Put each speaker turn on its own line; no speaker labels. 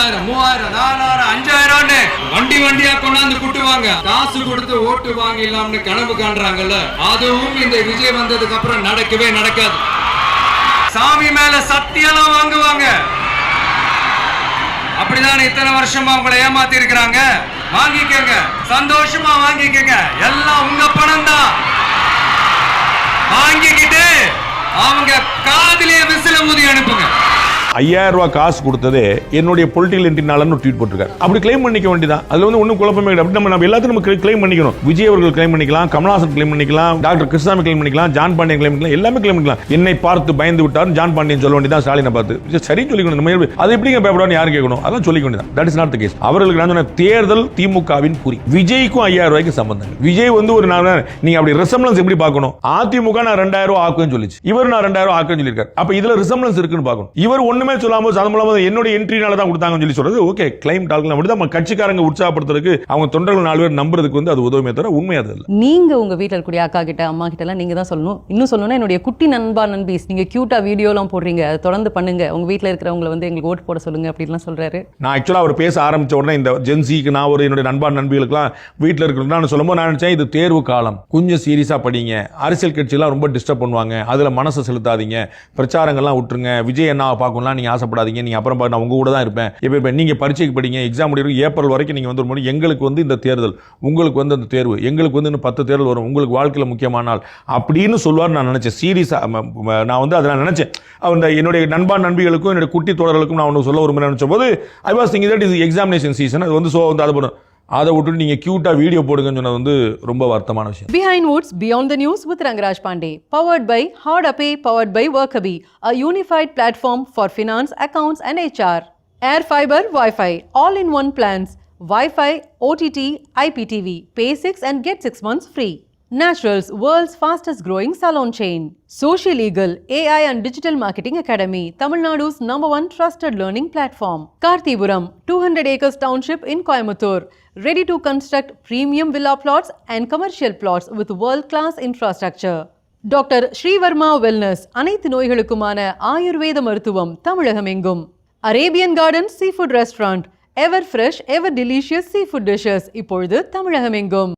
2000 3000 4000 5000 வண்டி வண்டியா கொண்டாந்து குட்டுவாங்க. காசு கொடுத்து ஓட்டு வாங்கிடலாம்னு கனவு காண்றாங்கல்ல, அதுவும் இந்த விஜய் வந்ததுக்கு அப்புறம் நடக்கவே நடக்காது. சாமி மேல சத்தியெல்லாம் வாங்குவாங்க. அப்படிதான் இத்தனை வருஷமா உங்களை ஏமாத்தி இருக்கிறாங்க. வாங்கிக்கங்க, சந்தோஷமா வாங்கிக்கங்க. எல்லாம் உங்க பணம் தான். வாங்கிக்கிட்டு அவங்க காதிலேயே விசில ஊதி அனுப்புங்க.
5000 ரூபாய் காசு கொடுத்ததே என்னுடைய பொலிட்டிக்கல் என்ட்ரினாலன்னு ட்வீட் போட்டிருக்காரு. அப்படி கிளைம் பண்ணிக்க வேண்டியதான். அதுல வந்து ஒன்றும் குழப்பமே கிடையாது. அப்படி நம்ம எல்லாத்தையும் நம்ம கிளைம் பண்ணிக்கணும். விஜய் அவர்கள் கிளைம் பண்ணிக்கலாம், கமல்ஹாசன் கிளைம் பண்ணிக்கலாம், டாக்டர் கிருஷ்ணசாமி கிளைம் பண்ணிக்கலாம், ஜான் பாண்டியன் கிளைம் பண்ணிக்கலாம், எல்லாமே கிளைம் பண்ணிக்கலாம். என்னை பார்த்து பயந்து விட்டார் ஜான் பாண்டியன் சொல்ல வேண்டியதான். ஸ்டாலினை பார்த்து சரி சொல்லிக்கணும். அது எப்படிங்க பயப்படான்னு யாரும் கேட்கணும்? அதான் சொல்லிக்க வேண்டியதான். That is not the case. அவர்களுக்கு நான் சொன்ன தேர்தல் திமுகவின் குறி. விஜய்க்கும் 5000 ரூபாய்க்கு சம்பந்தம். விஜய் வந்து ஒரு நீங்க அப்படி ரிசம்பிளன்ஸ் எப்படி பார்க்கணும்? அதிமுக நான் 2000 ரூபாய் ஆக்குன்னு சொல்லிச்சு, இவர் நான் 2000 ரூபாய் ஆக்குன்னு சொல்லியிருக்காரு. அப்ப இதுல ரிசம்பிளன்ஸ் இருக்குன்னு பார்க்கணும். இவர் ஒண்ணுமே சொல்லாம என்னுடைய என்ட்ரினால தான் கொடுத்தாங்கன்னு சொல்லி சொல்றது ஓகே. கிளைம் டால்கலாம் அப்படி தான் கட்சிக்காரங்க உற்சாகப்படுத்துறதுக்கு அவங்க தொண்டர்கள் 4 பேர் நம்புறதுக்கு வந்து அது உதவுமே தவிர உண்மை அது இல்ல.
நீங்க உங்க வீட்ல இருக்கக்கூடிய அக்கா கிட்ட அம்மா கிட்ட எல்லாம் நீங்க தான் சொல்லணும். இன்னும் சொல்லணும்னா என்னுடைய குட்டி நண்பா நண்பீஸ் நீங்க கியூட்டா வீடியோ எல்லாம் போடுறீங்க, அதை தொடர்ந்து பண்ணுங்க. உங்க வீட்ல இருக்கிறவங்க வந்து எங்களுக்கு ஓட்டு போட சொல்லுங்க அப்படிலாம் சொல்றாரு.
நான் ஆக்சுவலா அவர் பேச ஆரம்பிச்ச உடனே இந்த ஜென்சிக்கு நான் ஒரு என்னுடைய நண்பா நண்பிகளுக்குலாம் வீட்டில் இருக்கிறேன் சொல்லும்போது நான் நினைச்சேன் இது தேர்வு காலம், கொஞ்சம் சீரியஸா படிங்க. அரசியல் கட்சியெல்லாம் ரொம்ப டிஸ்டர்ப் பண்ணுவாங்க, அதுல மனசை செலுத்தாதீங்க, பிரச்சாரங்கள்லாம் விட்டுருங்க. விஜய் என்ன பார்க்கணும்லாம் நீங்க ஆசைப்படாதீங்க. நீங்க அப்புறம் நான் உங்க கூட தான் இருப்பேன். இப்போ நீங்க பரீட்சைக்கு படிங்க, எக்ஸாம் முடிவு ஏப்ரல் வரைக்கும் நீங்க வந்து எங்களுக்கு வந்து இந்த தேர்தல், உங்களுக்கு வந்து அந்த தேர்வு, எங்களுக்கு வந்து இன்னும் 10 தேர்தல் வரும், உங்களுக்கு வாழ்க்கையில் முக்கியமானால் அப்படின்னு சொல்லுவார். நான் நினைச்சேன் சீரியஸா, நான் வந்து அதை நான் நினைச்சேன். என்னுடைய நண்பா நண்பிகளுக்கும் என்னுடைய குட்டி தோழர்களுக்கும் நான் ஒன்று சொல்ல விரும்புகிறேன் நினைச்ச போது I was thinking that is examination season. அது வந்து அதை பண்ணும். அதை விட்டு நீங்க கியூட்டா வீடியோ போடுங்கன்னு சொன்னது வந்து ரொம்ப வருத்தமான விஷயம்.
Behind Woods Beyond the News with Rangaraj Pandey, powered by Hardapay, powered by Workaby, a unified platform for finance, accounts and HR. Air Fiber Wi-Fi, all-in-one plans, Wi-Fi, OTT, IPTV. Pay 6 and get 6 months free. Naturals, world's fastest growing salon chain. Social Legal, AI and Digital Marketing Academy, Tamil Nadu's #1 trusted learning platform. Karthipuram, 200 acres township in Coimbatore. Ready to construct premium villa plots and commercial plots with world-class infrastructure. Doctor Sreevarma wellness, அனைத்து நோய்களுக்குமான ஆயுர்வேத மருத்துவம் தமிழகம் எங்கும். Arabian garden seafood restaurant, எவர் fresh எவர் delicious seafood dishes இப்பொழுது தமிழகம் எங்கும்.